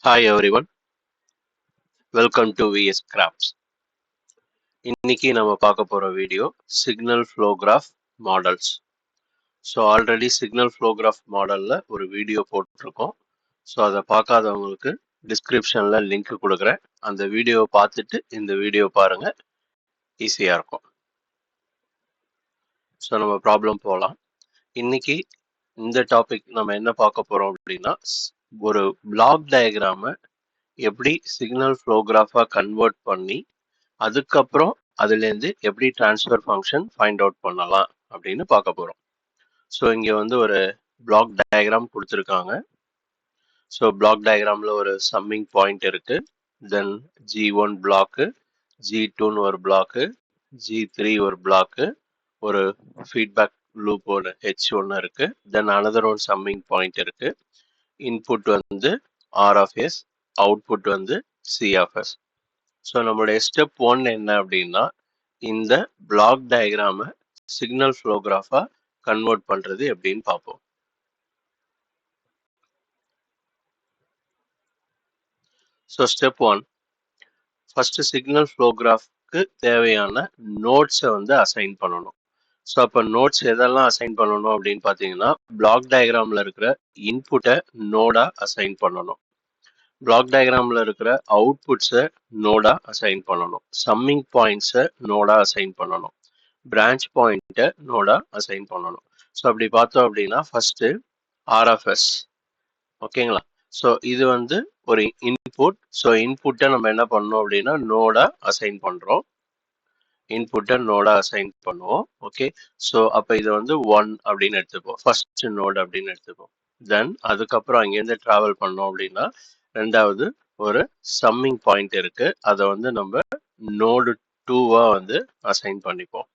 Hi everyone, welcome to VS Crafts. இன்னைக்கு நம்ம பார்க்க போற video signal flow graph models. So already signal flow graph மாடல்ல ஒரு வீடியோ போட்டிருக்கோம். ஸோ அதை பார்க்காதவங்களுக்கு டிஸ்கிரிப்ஷன்ல லிங்க் கொடுக்குறேன். அந்த வீடியோவை பார்த்துட்டு இந்த வீடியோ பாருங்க, ஈஸியா இருக்கும். ஸோ நம்ம ப்ராப்ளம் போகலாம். இன்னைக்கு இந்த டாபிக் நம்ம என்ன பார்க்க போறோம் அப்படின்னா, ஒரு பிளாக் டயக்ராமை எப்படி சிக்னல் ஃப்ளோ கிராஃபா கன்வெர்ட் பண்ணி அதுக்கப்புறம் அதுலேருந்து எப்படி ட்ரான்ஸ்ஃபர் ஃபங்க்ஷன் ஃபைண்ட் அவுட் பண்ணலாம் அப்படின்னு பார்க்க போகிறோம். ஸோ இங்கே வந்து ஒரு பிளாக் டயக்ராம் கொடுத்துருக்காங்க. ஸோ பிளாக் டயக்ராமில் ஒரு சம்மிங் பாயிண்ட் இருக்கு. தென் G1 பிளாக்கு, G2ன்னு ஒரு பிளாக்கு, G3 ஒரு பிளாக்கு, ஒரு ஃபீட்பேக் லூப்போட H1 இருக்கு. தென் அனதர் ஒரு சம்மிங் பாயிண்ட் இருக்கு. இன்புட் வந்து R of S, அவுட்புட் வந்து C of S. ஸோ நம்மளுடைய ஸ்டெப் 1 என்ன அப்படின்னா, இந்த பிளாக் டயக்ராமை சிக்னல் ஃப்ளோ கிராஃபா கன்வெர்ட் பண்றது எப்படின்னு பார்ப்போம். So step 1, first signal flow கிராஃப்க்கு தேவையான நோட்ஸை வந்து அசைன் பண்ணணும். ஸோ அப்போ நோட்ஸ் எதெல்லாம் அசைன் பண்ணணும் அப்படின்னு பார்த்தீங்கன்னா, பிளாக் டயக்ராமில் இருக்கிற இன்புட்டை நோடா அசைன் பண்ணணும். பிளாக் டயக்ராமில் இருக்கிற அவுட்புட்ஸை நோடா அசைன் பண்ணணும். சம்மிங் பாயிண்ட்ஸை நோடா அசைன் பண்ணணும். பிரான்ச் பாயிண்ட்டை நோடா அசைன் பண்ணணும். ஸோ அப்படி பார்த்தோம் அப்படின்னா ஃபர்ஸ்ட் RFS, ஓகேங்களா. ஸோ இது வந்து ஒரு இன்புட். ஸோ இன்புட்டை நம்ம என்ன பண்ணோம் அப்படின்னா நோடா அசைன் பண்றோம். இன்புட்டை நோடா அசைன் பண்ணுவோம். ஓகே, ஸோ அப்போ இது வந்து 1 அப்படின்னு எடுத்துப்போம், ஃபர்ஸ்ட் நோட் அப்படின்னு எடுத்துப்போம். தென் அதுக்கப்புறம் அங்கேருந்து டிராவல் பண்ணோம் அப்படின்னா ரெண்டாவது ஒரு சம்மிங் பாயிண்ட் இருக்கு, அதை வந்து நம்ம நோடு 2வா வந்து அசைன் பண்ணிப்போம்.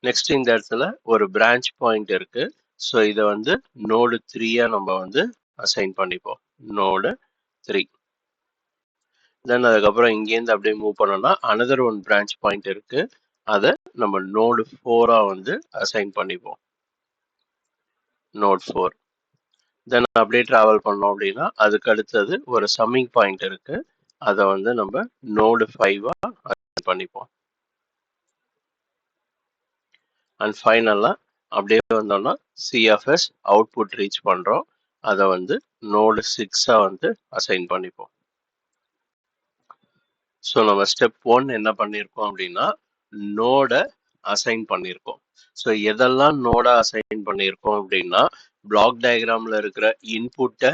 நெக்ஸ்ட் இந்த இடத்துல ஒரு பிரான்ச் பாயிண்ட் இருக்கு. ஸோ இதை வந்து நோடு 3யா நம்ம வந்து அசைன் பண்ணிப்போம், நோடு 3. தென் அதுக்கப்புறம் இங்கேருந்து அப்படியே மூவ் பண்ணோம்னா அனதர் ஒன் பிரான்ச் பாயிண்ட் இருக்கு, அதை நம்ம நோடு 4ஆ வந்து அசைன் பண்ணிப்போம், நோட் 4. தென் அப்படியே டிராவல் பண்ணோம் அப்படின்னா அதுக்கு அடுத்தது ஒரு சம்மிங் பாயிண்ட் இருக்கு, அதை வந்து நம்ம நோடு 5ஆ அசைன் பண்ணிப்போம். அண்ட் ஃபைனலாக அப்படியே வந்தோம்னா CFS அவுட்புட் ரீச் பண்ணுறோம், அதை வந்து நோடு 6ஆ வந்து அசைன் பண்ணிப்போம். ஸோ நம்ம ஸ்டெப் 1 என்ன பண்ணியிருக்கோம் அப்படின்னா நோடை அசைன் பண்ணியிருக்கோம். ஸோ எதெல்லாம் நோடா அசைன் பண்ணியிருக்கோம் அப்படின்னா, பிளாக் டயக்ராமில் இருக்கிற இன்புட்டை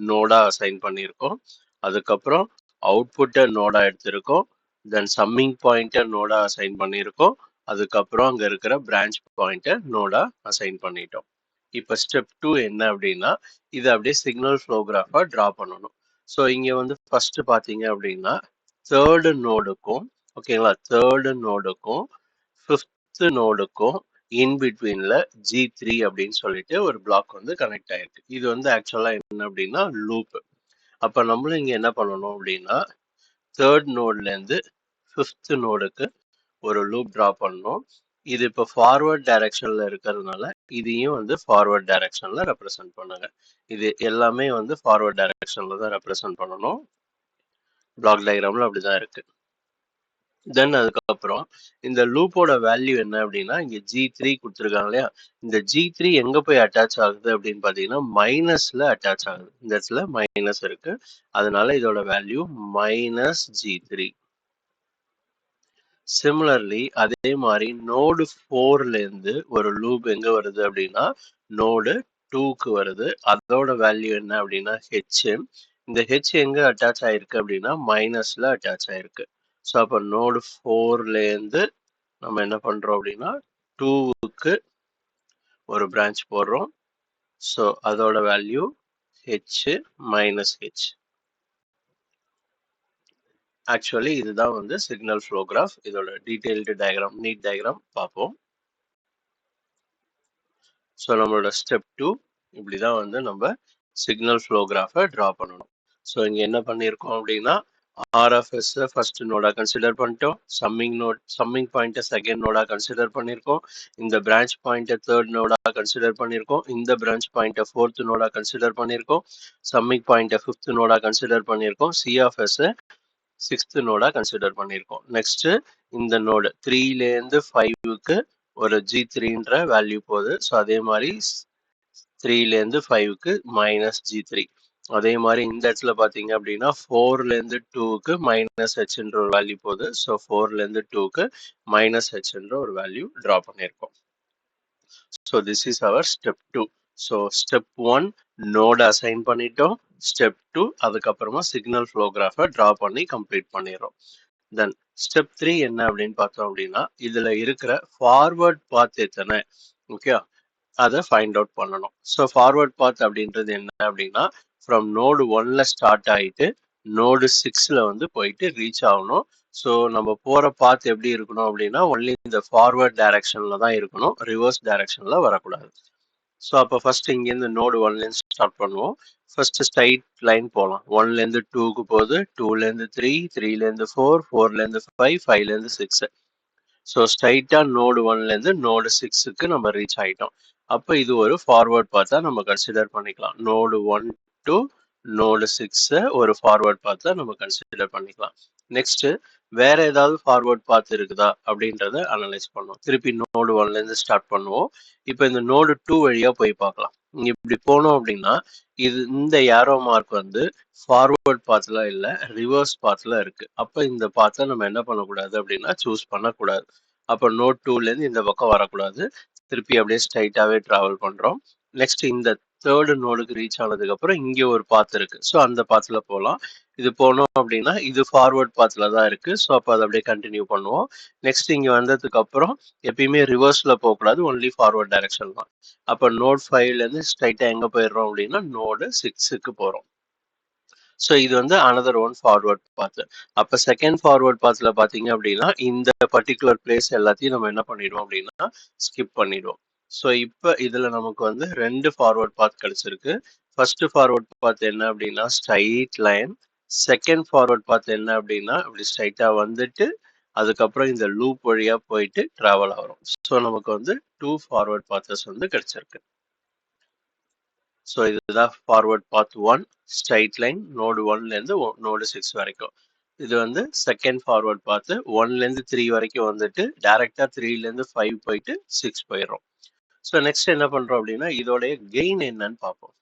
நோடா அசைன் பண்ணியிருக்கோம், அதுக்கப்புறம் அவுட்புட்டை நோடா எடுத்திருக்கோம், தென் சம்மிங் பாயிண்ட்டை நோடா அசைன் பண்ணியிருக்கோம், அதுக்கப்புறம் அங்கே இருக்கிற பிரான்ச் பாயிண்ட்டை நோடா அசைன் பண்ணிட்டோம். இப்போ ஸ்டெப் 2 என்ன அப்படின்னா, இதை அப்படியே சிக்னல் ஃப்ளோ கிராஃபா ட்ரா பண்ணணும். ஸோ இங்கே வந்து ஃபர்ஸ்ட் பார்த்தீங்க அப்படின்னா தேர்டு நோடுக்கும், ஓகேங்களா, தேர்டு நோடுக்கும் ஃபிஃப்த் நோடுக்கும் இன் பிட்வீன்ல G3 அப்படின்னு சொல்லிட்டு ஒரு பிளாக் வந்து கனெக்ட் ஆயிருக்கு. இது வந்து ஆக்சுவலா என்ன அப்படின்னா லூப். அப்ப நம்மளும் இங்க என்ன பண்ணணும் அப்படின்னா தேர்ட் நோட்ல இருந்து ஃபிஃப்த் நோடுக்கு ஒரு லூப் டிரா பண்ணணும். இது இப்போ ஃபார்வர்ட் டைரக்ஷன்ல இருக்கிறதுனால இதையும் வந்து ஃபார்வர்ட் டைரக்ஷன்ல ரெப்ரசென்ட் பண்ணுங்க. இது எல்லாமே வந்து ஃபார்வர்ட் டைரக்ஷன்ல தான் ரெப்ரசென்ட் பண்ணணும். பிளாக் டயக்ராம்ல அப்படிதான் இருக்கு. தென் அதுக்கப்புறம் இந்த லூப்போட வேல்யூ என்ன அப்படின்னா இங்க G3 கொடுத்துருக்காங்க இல்லையா, இந்த G3 எங்க போய் அட்டாச் ஆகுது அப்படின்னு பாத்தீங்கன்னா மைனஸ்ல அட்டாச் ஆகுது. இந்த இடத்துல மைனஸ் இருக்கு, அதனால இதோட வேல்யூ -G3. சிமிலர்லி அதே மாதிரி நோடு 4ல இருந்து ஒரு லூப் எங்க வருது அப்படின்னா நோடு 2க்கு வருது. அதோட வேல்யூ என்ன அப்படின்னா H. இந்த H எங்க அட்டாச் ஆயிருக்கு அப்படின்னா மைனஸ்ல அட்டாச் ஆயிருக்கு. ஸோ அப்போ நோடு 4ல இருந்து நம்ம என்ன பண்றோம் அப்படின்னா 2க்கு ஒரு பிரான்ச் போடுறோம். ஸோ அதோட வேல்யூ H -H. ஆக்சுவலி இதுதான் வந்து சிக்னல் ஃப்ளோ கிராஃப். இதோட டீடைல்டு டயக்ராம், நீட் டயக்ராம் பார்ப்போம். ஸோ நம்மளோட ஸ்டெப் 2 இப்படிதான் வந்து நம்ம சிக்னல் ஃப்ளோ கிராஃபை ட்ரா பண்ணணும். ஸோ இங்க என்ன பண்ணியிருக்கோம் அப்படின்னா R of S ஃபர்ஸ்ட் நோடா கன்சிடர் பண்ணிட்டோம். சம்மிங் பாயிண்ட் செகண்ட் நோடா கன்சிடர் பண்ணியிருக்கோம். இந்த பிரான்ச் பாயிண்ட் தேர்ட் நோடா கன்சிடர் பண்ணியிருக்கோம். இந்த பிரான்ச் பாயிண்ட் ஃபோர்த் நோடா கன்சிடர் பண்ணியிருக்கோம். சம்மிங் பாயிண்ட் ஃபிஃப்த் நோடா கன்சிடர் பண்ணியிருக்கோம். C of S சிக்ஸ்த் நோடா கன்சிடர் பண்ணியிருக்கோம். நெக்ஸ்ட் இந்த நோடு 3லேருந்து 5க்கு ஒரு G3ன்ற வேல்யூ போகுது. ஸோ அதே மாதிரி 3லேருந்து 5க்கு -G3. அதே மாதிரி இந்த இடத்துல பார்த்தீங்க அப்படின்னா 4லேருந்து 2க்கு -Hன்ற ஒரு வேல்யூ போகுது. ஸோ 4லேருந்து 2க்கு -Hன்ற ஒரு வேல்யூ ட்ரா பண்ணியிருக்கோம். So this is our step 2. So step 1 node assign பண்ணிட்டோம். ஸ்டெப் 2 அதுக்கப்புறமா சிக்னல் ஃப்ளோ கிராஃபை ட்ரா பண்ணி கம்ப்ளீட் பண்ணிடுறோம். தென் ஸ்டெப் 3 என்ன அப்படின்னு பார்த்தோம் அப்படின்னா இதுல இருக்கிற ஃபார்வர்ட் பாத் எத்தனை, ஓகே, அதை ஃபைண்ட் அவுட் பண்ணணும். ஸோ ஃபார்வர்ட் பாத் அப்படின்றது என்ன அப்படின்னா ஃப்ரம் நோடு 1ல ஸ்டார்ட் ஆகிட்டு நோடு 6ல வந்து போயிட்டு ரீச் ஆகணும். ஸோ நம்ம போகிற பாத் எப்படி இருக்கணும் அப்படின்னா ஒன்லி இந்த ஃபார்வர்ட் டைரக்ஷனில் தான் இருக்கணும், ரிவர்ஸ் டைரக்ஷனில் வரக்கூடாது. ஸோ அப்போ ஃபர்ஸ்ட் இங்கேருந்து நோடு 1லேருந்து ஸ்டார்ட் பண்ணுவோம். ஃபர்ஸ்ட் ஸ்ட்ரைட் லைன் போகலாம். 1லேருந்து 2க்கு போகுது, 2லேருந்து 3, 3லேருந்து 4, 4லேருந்து 5, 5லேருந்து 6. ஸோ ஸ்ட்ரைட்டா நோடு 1லேருந்து நோடு 6க்கு நம்ம ரீச் ஆகிட்டோம். அப்போ இது ஒரு ஃபார்வர்ட் பாத்தா நம்ம கன்சிடர் பண்ணிக்கலாம். நோடு 1 டு நோடு 6 ஒரு ஃபார்வர்ட் பாத்தா நம்ம கன்சிடர் பண்ணிக்கலாம். நெக்ஸ்ட் வேற ஏதாவது ஃபார்வர்ட் பாத் இருக்குதா அப்படின்றத அனலைஸ் பண்ணுவோம். திருப்பி நோடு 1லேருந்து ஸ்டார்ட் பண்ணுவோம். இப்போ இந்த நோடு 2 வழியா போய் பார்க்கலாம். இங்க இப்படி போனோம் அப்படின்னா இது இந்த ஏரோ மார்க் வந்து ஃபார்வர்ட் பாத்ல இல்ல ரிவர்ஸ் பாத்ல இருக்கு. அப்ப இந்த பாத்தை நம்ம என்ன பண்ணக்கூடாது அப்படின்னா சூஸ் பண்ணக்கூடாது. அப்போ நோட் 2லேருந்து இந்த பக்கம் வரக்கூடாது. திருப்பி அப்படியே ஸ்ட்ரைட்டாவே டிராவல் பண்றோம். நெக்ஸ்ட் இந்த தேர்டு நோடுக்கு ரீச் ஆனதுக்கு அப்புறம் இங்கே ஒரு பாத் இருக்கு. ஸோ அந்த பாத்துல போகலாம். இது போனோம் அப்படின்னா இது ஃபார்வர்ட் பாத்ல தான் இருக்கு. ஸோ அப்போ அதை அப்படியே கண்டினியூ பண்ணுவோம். நெக்ஸ்ட் இங்க வந்ததுக்கு அப்புறம் எப்பயுமே ரிவர்ஸ்ல போகக்கூடாது, ஒன்லி ஃபார்வர்ட் டைரக்ஷன் தான். அப்போ நோட் 5லேருந்து ஸ்ட்ரைட்டா எங்க போயிடுறோம் அப்படின்னா நோடு 6க்கு போறோம். ஸோ இது வந்து அனதர் ஒன் ஃபார்வர்ட் பாத். அப்போ செகண்ட் ஃபார்வர்ட் பாத்ல பார்த்தீங்க அப்படின்னா இந்த பர்டிகுலர் பிளேஸ் எல்லாத்தையும் நம்ம என்ன பண்ணிடுவோம் அப்படின்னா ஸ்கிப் பண்ணிடுவோம். ஸோ இப்போ இதில் நமக்கு வந்து 2 ஃபார்வர்ட் பாத் கிடைச்சிருக்கு. ஃபர்ஸ்ட் ஃபார்வர்ட் பாத் என்ன அப்படின்னா ஸ்ட்ரைட் லைன். செகண்ட் ஃபார்வர்ட் பாத் என்ன அப்படின்னா இப்படி ஸ்ட்ரைட்டா வந்துட்டு அதுக்கப்புறம் இந்த லூப் வழியா போயிட்டு டிராவல் ஆகிறோம். ஸோ நமக்கு வந்து 2 ஃபார்வர்ட் பாத்தஸ் வந்து கிடைச்சிருக்கு. ஸோ இதுதான் ஃபார்வர்ட் பாத் 1 ஸ்ட்ரைட் லைன் நோடு 1லேருந்து நோடு 6 வரைக்கும். இது வந்து செகண்ட் ஃபார்வர்ட் பாத்து 1லேருந்து 3 வரைக்கும் வந்துட்டு டைரக்டா 3லேருந்து 5 போயிட்டு 6 போயிடுறோம். ஸோ நெக்ஸ்ட் என்ன பண்றோம் அப்படின்னா இதோடைய கெயின் என்னன்னு பார்ப்போம்.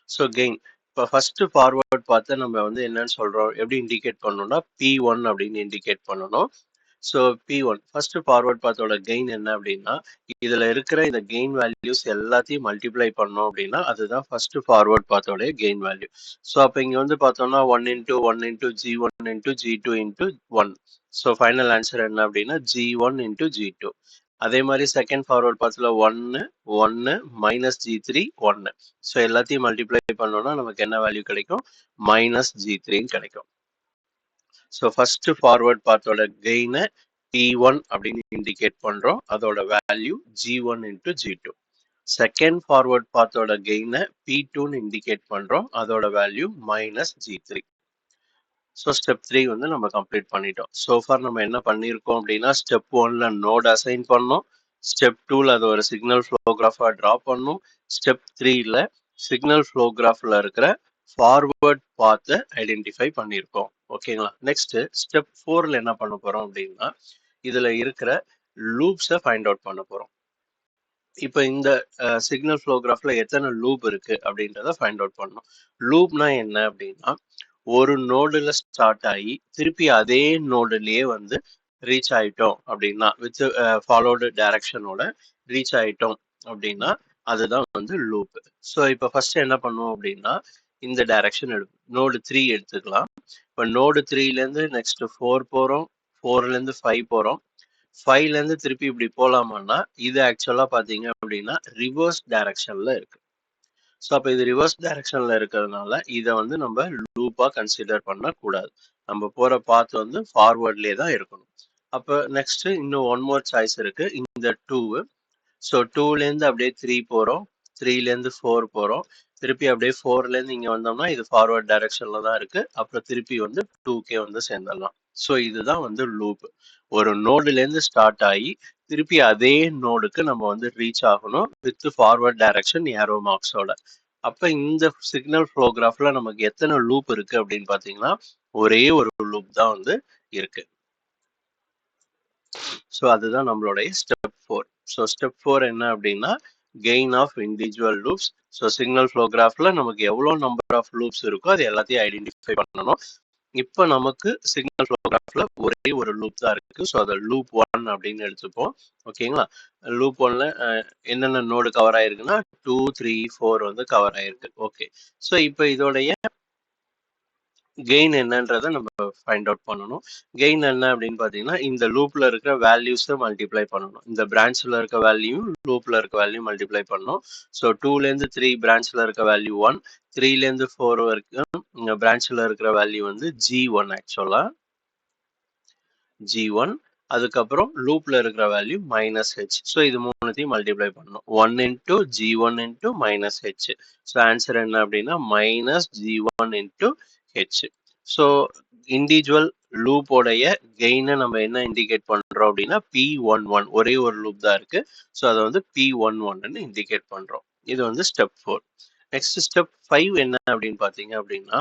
ஸோ கெயின் இப்போ ஃபர்ஸ்ட் ஃபார்வர்ட் பார்த்து நம்ம வந்து என்னன்னு சொல்றோம், எப்படி இண்டிகேட் பண்ணணும்னா P1 அப்படின்னு இண்டிகேட் பண்ணணும். ஸோ P1 ஃபர்ஸ்ட் ஃபார்வர்ட் பாத்தோட கெயின் என்ன அப்படின்னா இதுல இருக்கிற இந்த கெயின் வேல்யூஸ் எல்லாத்தையும் மல்டிப்ளை பண்ணோம் அப்படின்னா அதுதான் ஃபர்ஸ்ட் ஃபார்வர்ட் பாத்தோட கெயின் வேல்யூ. ஸோ அப்போ இங்க வந்து பார்த்தோம்னா 1 × 1 × G1 × G2 × 1. So final answer என்ன அப்படின்னா G1 × G2. அதே மாதிரி செகண்ட் ஃபார்வர்ட் பாத்ல 1 1 -G3 1. ஸோ எல்லாத்தையும் மல்டிப்ளை பண்ணோம்னா நமக்கு என்ன வேல்யூ கிடைக்கும், -G3 கிடைக்கும். ஸோ ஃபர்ஸ்ட் ஃபார்வர்ட் பாத்தோட கெயினை P1 அப்படின்னு இண்டிகேட் பண்றோம், அதோட value G1 × G2. Second forward பாத்தோட கெயினை P2ன்னு இண்டிகேட் பண்றோம், அதோட வேல்யூ -G3. ஸோ ஸ்டெப் 3 வந்து நம்ம கம்ப்ளீட் பண்ணிட்டோம். ஸோ ஃபார் நம்ம என்ன பண்ணியிருக்கோம் அப்படின்னா ஸ்டெப் 1ல நோட் அசைன் பண்ணோம், ஸ்டெப் 2ல அது ஒரு சிக்னல் ஃப்ளோ கிராஃபா ட்ரா பண்ணோம், ஸ்டெப் 3ல சிக்னல் ஃப்ளோ கிராஃப்ல இருக்கிற ஃபார்வர்ட் பாத்தை ஐடென்டிஃபை பண்ணியிருக்கோம். ஓகேங்களா. நெக்ஸ்ட் ஸ்டெப் 4ல என்ன பண்ண போறோம் அப்படின்னா இதுல இருக்கிற லூப்ஸை ஃபைண்ட் அவுட் பண்ண போறோம். இப்போ இந்த சிக்னல் ஃப்ளோ கிராஃப்ல எத்தனை லூப் இருக்கு அப்படின்றத ஃபைண்ட் அவுட் பண்ணணும். லூப்னா என்ன அப்படின்னா ஒரு நோடுல ஸ்டார்ட் ஆகி திருப்பி அதே நோடுலயே வந்து ரீச் ஆயிட்டோம் அப்படின்னா வித் ஃபாலோடு டைரக்ஷனோட ரீச் ஆயிட்டோம் அப்படின்னா அதுதான் வந்து லூப். ஸோ இப்போ ஃபர்ஸ்ட் என்ன பண்ணுவோம் அப்படின்னா இந்த டைரக்ஷன் நோடு 3 எடுத்துக்கலாம். இப்போ நோடு 3லேருந்து நெக்ஸ்ட் 4 போறோம், 4லேருந்து 5 போறோம், 5லேருந்து திருப்பி இப்படி போலாமான்னா இது ஆக்சுவலா பாத்தீங்க அப்படின்னா ரிவர்ஸ் டைரக்ஷன்ல இருக்கு. ஸோ அப்போ இது ரிவர்ஸ் டைரக்ஷன்ல இருக்கிறதுனால இதை வந்து நம்ம லூப்பா கன்சிடர் பண்ணக்கூடாது. நம்ம போற பாத் வந்து ஃபார்வர்ட்லேயே தான் இருக்கணும். அப்போ நெக்ஸ்ட் இன்னும் ஒன் மோர் சாய்ஸ் இருக்கு, இந்த 2. ஸோ 2லேருந்து அப்படியே 3 போறோம், 3லேருந்து 4 போகிறோம். திருப்பி அப்படியே 4லேருந்து இங்கே வந்தோம்னா இது ஃபார்வர்ட் டைரக்ஷனில் தான் இருக்குது. அப்புறம் திருப்பி வந்து 2K வந்து சேர்ந்துடலாம். ஸோ இதுதான் வந்து லூப். ஒரு நோடுலேருந்து ஸ்டார்ட் ஆகி திருப்பி அதே நோடுக்கு நம்ம வந்து ரீச் ஆகணும் வித் ஃபார்வர்ட் டைரக்ஷன் ஏரோ மார்க்ஸோட. அப்போ இந்த சிக்னல் ஃப்ளோ கிராஃப்ல நமக்கு எத்தனை லூப் இருக்கு அப்படின்னு பார்த்தீங்கன்னா ஒரே ஒரு லூப் தான் வந்து இருக்கு. ஸோ அதுதான் நம்மளுடைய ஸ்டெப் 4. ஸோ ஸ்டெப் 4 என்ன அப்படின்னா gain of individual loops. So signal flow கிராஃப்ல நமக்கு எவ்வளோ நம்பர் ஆஃப் லூப்ஸ் இருக்கோ அது எல்லாத்தையும் ஐடென்டிஃபை பண்ணணும். இப்போ நமக்கு சிக்னல் ஃப்ளோ கிராஃப்ல ஒரே ஒரு லூப் தான் இருக்கு. ஸோ அதை லூப் 1 அப்படின்னு எடுத்துப்போம். ஓகேங்களா? லூப் 1ல என்னென்ன நோடு கவர் ஆயிருக்குன்னா 2, 3, 4 வந்து கவர் ஆயிருக்கு. ஓகே. ஸோ இப்போ இதோடைய கெயின் என்னன்றதை நம்ம ஃபைண்ட் அவுட் பண்ணணும். கெயின் என்ன அப்படின்னு பார்த்தீங்கன்னா இந்த லூப்ல இருக்கிற வேல்யூஸை மல்டிப்ளை பண்ணணும். இந்த பிரான்ச்ல இருக்க வேல்யூ லூப்ல இருக்க வேல்யூ மல்டிப்ளை பண்ணணும். ஸோ 2லேருந்து 3 பிரான்ச்ல இருக்க வேல்யூ 1, 3லேருந்து 4 வரைக்கும் இந்த பிரான்ச்ல இருக்கிற வேல்யூ வந்து G1 ஆக்சுவலா G1. அதுக்கப்புறம் லூப்ல இருக்கிற வேல்யூ -h. ஸோ இது மூணுத்தையும் மல்டிப்ளை பண்ணணும். 1 into G1 into -h. So answer என்ன அப்படின்னா -G1 into h. So individual லூப்போடைய கெயினை நம்ம என்ன இண்டிகேட் பண்றோம் அப்படின்னா P11. ஒரே ஒரு லூப் தான் இருக்கு. ஸோ அதை வந்து P11 இண்டிகேட் பண்றோம். இது வந்து ஸ்டெப் 4. நெக்ஸ்ட் ஸ்டெப் 5 என்ன அப்படின்னு பார்த்தீங்க அப்படின்னா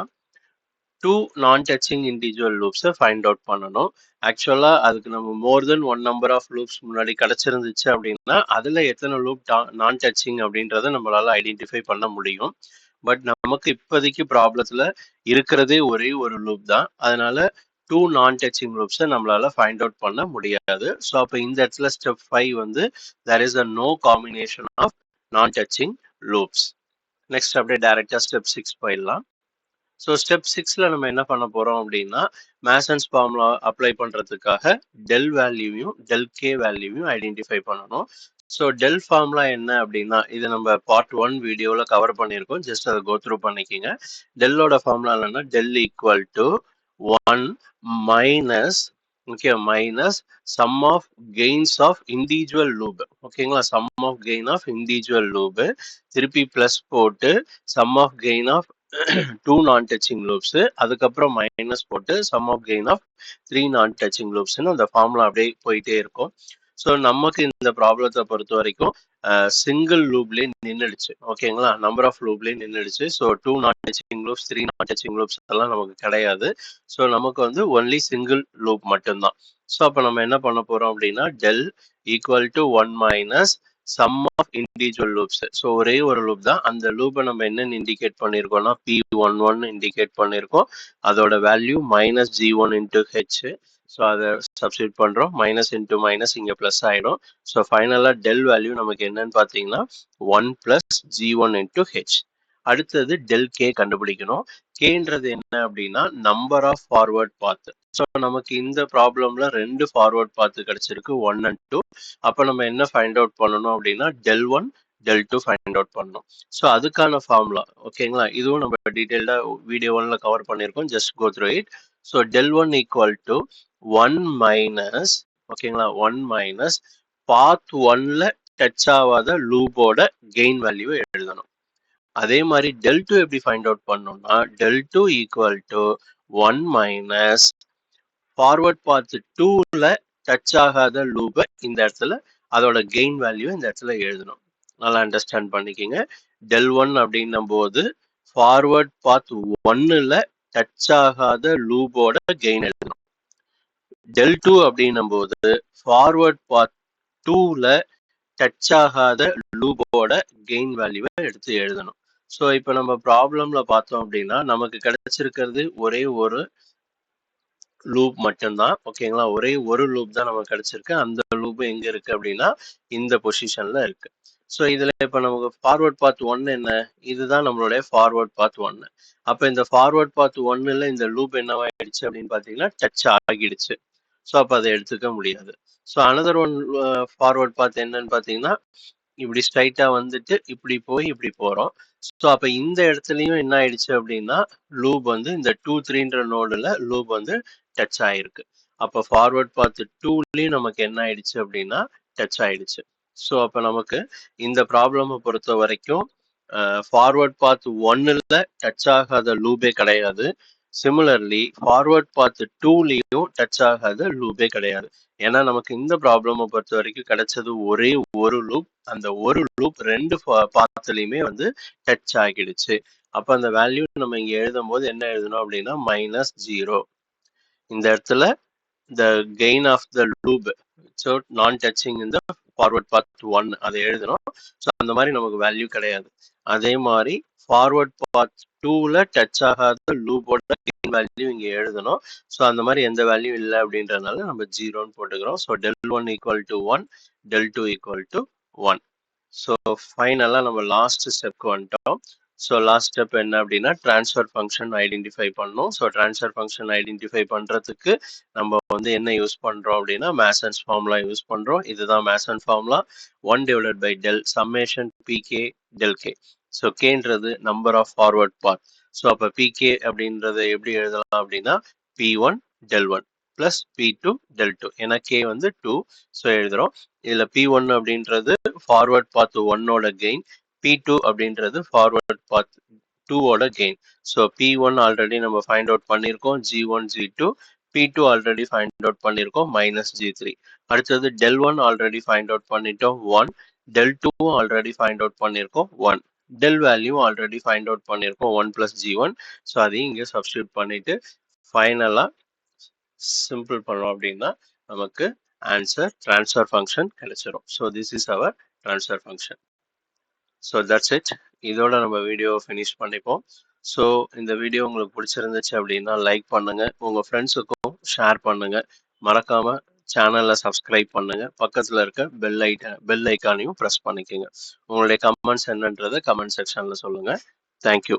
2 நான்-டச்சிங் இண்டிவிஜுவல் லூப்ஸை ஃபைண்ட் அவுட் பண்ணணும். ஆக்சுவலாக அதுக்கு நம்ம மோர் தென் 1 நம்பர் ஆஃப் லூப்ஸ் முன்னாடி கிடச்சிருந்துச்சு அப்படின்னா அதில் எத்தனை லூப் நான் டச்சிங் அப்படின்றத நம்மளால ஐடென்டிஃபை பண்ண முடியும். பட் நமக்கு இப்போதைக்கு ப்ராப்ளத்தில் இருக்கிறதே ஒரே ஒரு லூப் தான். அதனால 2 நான்-டச்சிங் லூப்ஸை நம்மளால ஃபைண்ட் அவுட் பண்ண முடியாது. ஸோ அப்போ இந்த இடத்துல ஸ்டெப் 5 வந்து there is a no combination of non touching loops. Next அப்படியே டைரக்டா ஸ்டெப் 6 போயிடலாம். ஸோ ஸ்டெப் 6ல நம்ம என்ன பண்ண போறோம் அப்படின்னா மேசன்ஸ் ஃபார்முலா அப்ளை பண்றதுக்காக டெல் வேல்யூவையும் டெல் கே வேல்யூவையும் ஐடென்டிஃபை பண்ணணும். ஸோ டெல் ஃபார்முலா என்ன அப்படின்னா இது நம்ம பார்ட் 1 வீடியோவில் கவர் பண்ணியிருக்கோம். ஜஸ்ட் அதை கோ த்ரூ பண்ணிக்கிங்க. டெல்லோட ஃபார்முலா என்னன்னா del equal to 1 minus minus sum of gains of individual loop. ஓகேங்களா? Sum of gain of individual loop திருப்பி பிளஸ் போட்டு sum of gain of 2 non touching loops, அதுக்கப்புறம் மைனஸ் போட்டு sum of gain of 3 non touching லூப்ஸ்னு அந்த formula அப்படியே போயிட்டே இருக்கும். ஸோ நமக்கு இந்த ப்ராப்ளத்தை பொறுத்த வரைக்கும் சிங்கிள் லூப்லேயே நின்றுடுச்சு. ஓகேங்களா? நம்பர் ஆஃப் லூப்லேயே நின்றுடுச்சு. So 2 non touching loops 3 non touching loops எல்லாம் நமக்கு கிடையாது. ஸோ நமக்கு வந்து ஒன்லி சிங்கிள் லூப் மட்டும்தான். ஸோ அப்போ நம்ம என்ன பண்ண போறோம் அப்படின்னா del equal to 1 minus sum of individual loops. So ஒரே ஒரு லூப் தான். அந்த லூப்பை நம்ம என்னன்னு இண்டிகேட் பண்ணியிருக்கோம்னா P11 இண்டிகேட் பண்ணியிருக்கோம். அதோட value -G1 into h. So அதை சப்ஸ்டியூட் பண்றோம். மைனஸ் இன்டூ மைனஸ் இங்கே ப்ளஸ் ஆயிடும். ஸோ ஃபைனலாக டெல் வேல்யூ நமக்கு என்னன்னு பார்த்தீங்கன்னா 1 + G1 into h. அடுத்தது டெல் கே கண்டுபிடிக்கணும். கேன்றது என்ன அப்படின்னா number of forward path. So நமக்கு இந்த ப்ராப்ளம்ல 2 ஃபார்வர்ட் பாத் கிடைச்சிருக்கு 1 and 2. அப்போ நம்ம என்ன ஃபைண்ட் அவுட் பண்ணணும் அப்படின்னா டெல் 1 டெல் 2 ஃபைண்ட் அவுட் பண்ணணும். ஸோ அதுக்கான ஃபார்முலா ஓகேங்களா? இதுவும் நம்ம டீட்டெயில்டா வீடியோ 1ல கவர் பண்ணியிருக்கோம். Just go through it. So del 1 equal to 1 minus ஓகேங்களா 1 மைனஸ் பாத் 1ல டச் ஆகாத லூப்போட கெயின் வேல்யூவை எழுதணும். அதே மாதிரி டெல் 2 எப்படி ஃபைண்ட் அவுட் பண்ணோம்னா del 2 equal to 1 minus forward path 2ல டச் ஆகாத லூப்பை இந்த இடத்துல அதோட கெயின் வேல்யூ இந்த இடத்துல எழுதணும். நல்லா அண்டர்ஸ்டாண்ட் பண்ணிக்கோங்க. டெல் 1 அப்படின்னும் போது ஃபார்வர்ட் பாத் 1ல டச் ஆகாத லூப்போட கெயின் எழுதணும். டெல் 2 அப்படின்னும் போது ஃபார்வர்ட் பாத் 2ல டச் ஆகாத லூப்போட கெயின் வேல்யூவை எடுத்து எழுதணும். ஸோ இப்போ நம்ம ப்ராப்ளம்ல பார்த்தோம் அப்படின்னா நமக்கு கிடைச்சிருக்கிறது ஒரே ஒரு லூப் மட்டும்தான். ஓகேங்களா? ஒரே ஒரு லூப் தான் நமக்கு கிடைச்சிருக்கு. அந்த லூப் எங்க இருக்கு அப்படின்னா இந்த பொசிஷன்ல இருக்கு. ஸோ இதுல இப்ப நமக்கு ஃபார்வர்ட் பாத் 1 என்ன? இதுதான் நம்மளுடைய ஃபார்வர்ட் பாத் 1. அப்ப இந்த ஃபார்வர்ட் பாத் 1ல இந்த லூப் என்னவாயிடுச்சு அப்படின்னு பாத்தீங்கன்னா டச் ஆகிடுச்சு. ஸோ அப்ப அதை எடுத்துக்க முடியாது. ஸோ அனதர் ஒன் ஃபார்வர்ட் பாத் என்னன்னு பாத்தீங்கன்னா இப்படி ஸ்ட்ரைட்டா வந்துட்டு இப்படி போய் இப்படி போறோம். ஸோ அப்ப இந்த இடத்துலயும் என்ன ஆயிடுச்சு அப்படின்னா லூப் வந்து இந்த 2, 3ன்ற நோடுல லூப் வந்து டச் ஆயிருக்கு. அப்ப ஃபார்வர்ட் பாத் 2லயும் நமக்கு என்ன ஆயிடுச்சு அப்படின்னா டச் ஆயிடுச்சு. ஸோ அப்போ நமக்கு இந்த ப்ராப்ளமை பொறுத்த வரைக்கும் ஃபார்வர்ட் பாத் 1ல் டச் ஆகாத லூபே கிடையாது. சிமிலர்லி ஃபார்வர்ட் பாத் 2லையும் டச் ஆகாத லூபே கிடையாது. ஏன்னா நமக்கு இந்த ப்ராப்ளமை பொறுத்த வரைக்கும் கிடைச்சது ஒரே ஒரு லூப். அந்த ஒரு லூப் 2 பாத்துலையுமே வந்து டச் ஆகிடுச்சு. அப்போ அந்த வேல்யூ நம்ம இங்கே எழுதும் போது என்ன எழுதணும் அப்படின்னா -0. இந்த இடத்துல the gain of the loop, so non touching in the forward path 1 அதை எழுதணும். ஸோ அந்த மாதிரி நமக்கு வேல்யூ கிடையாது. அதே மாதிரி ஃபார்வர்ட் பாத் 2ல டச் ஆகாத லூப்போட கெயின் வேல்யூ இங்கே எழுதணும். ஸோ அந்த மாதிரி எந்த வேல்யூ இல்லை அப்படின்றதுனால நம்ம 0ன்னு போட்டுக்கிறோம். So del1 equal to 1, del2 equal to 1. So ஃபைனலாக நம்ம லாஸ்ட் ஸ்டெப்க்கு வந்துட்டோம். ஸோ லாஸ்ட் ஸ்டெப் என்ன அப்படின்னா ட்ரான்ஸ்ஃபர் ஃபங்க்ஷன் ஐடென்டிஃபை பண்ணணும். ஸோ ட்ரான்ஸ்ஃபர் ஃபங்க்ஷன் ஐடென்டிஃபை பண்ணுறதுக்கு நம்ம வந்து என்ன யூஸ் பண்ணுறோம் அப்படின்னா மேசன்ஸ் ஃபார்முலா யூஸ் பண்ணுறோம். இதுதான் Mason formula. 1 divided by del summation pk del k. So கேன்றது number of forward path. So அப்போ pk அப்படின்றத எப்படி எழுதலாம் அப்படின்னா p1 del1 plus p2 del2. ஏன்னா k வந்து 2. ஸோ எழுதுறோம். இதில் p1 அப்படின்றது ஃபார்வர்ட் பாத் 1ஓட கெயின், p2 அப்படின்றது ஃபார்வர்ட் பாத் 2ஓட கெயின். ஸோ p1 ஆல்ரெடி நம்ம ஃபைண்ட் அவுட் பண்ணியிருக்கோம் g1 g2, p2 already find out பண்ணியிருக்கோம் -g3. அடுத்தது del1 ஆல்ரெடி ஃபைண்ட் அவுட் பண்ணிட்டோம் 1, del2 ஆல்ரெடி ஃபைண்ட் அவுட் பண்ணியிருக்கோம் 1, del value already find out பண்ணியிருக்கோம் 1 plus g1. So அதையும் இங்கே சப்ஸ்டியூட் பண்ணிட்டு ஃபைனலாக சிம்பிள் பண்ணோம் அப்படின்னா நமக்கு ஆன்சர் ட்ரான்ஸ்ஃபர் ஃபங்க்ஷன் கிடைச்சிரும். So this is our transfer function. So that's it. இதோட நம்ம வீடியோ ஃபினிஷ் பண்ணிப்போம். ஸோ இந்த வீடியோ உங்களுக்கு பிடிச்சிருந்துச்சு அப்படின்னா லைக் பண்ணுங்க, உங்க ஃப்ரெண்ட்ஸுக்கும் ஷேர் பண்ணுங்க, மறக்காம சேனலை சப்ஸ்கிரைப் பண்ணுங்க, பக்கத்தில் இருக்க பெல் ஐக்கானையும் ப்ரெஸ் பண்ணிக்கோங்க. உங்களுடைய கமெண்ட்ஸ் என்னன்றதை கமெண்ட் செக்ஷன்ல சொல்லுங்க. தேங்க்யூ.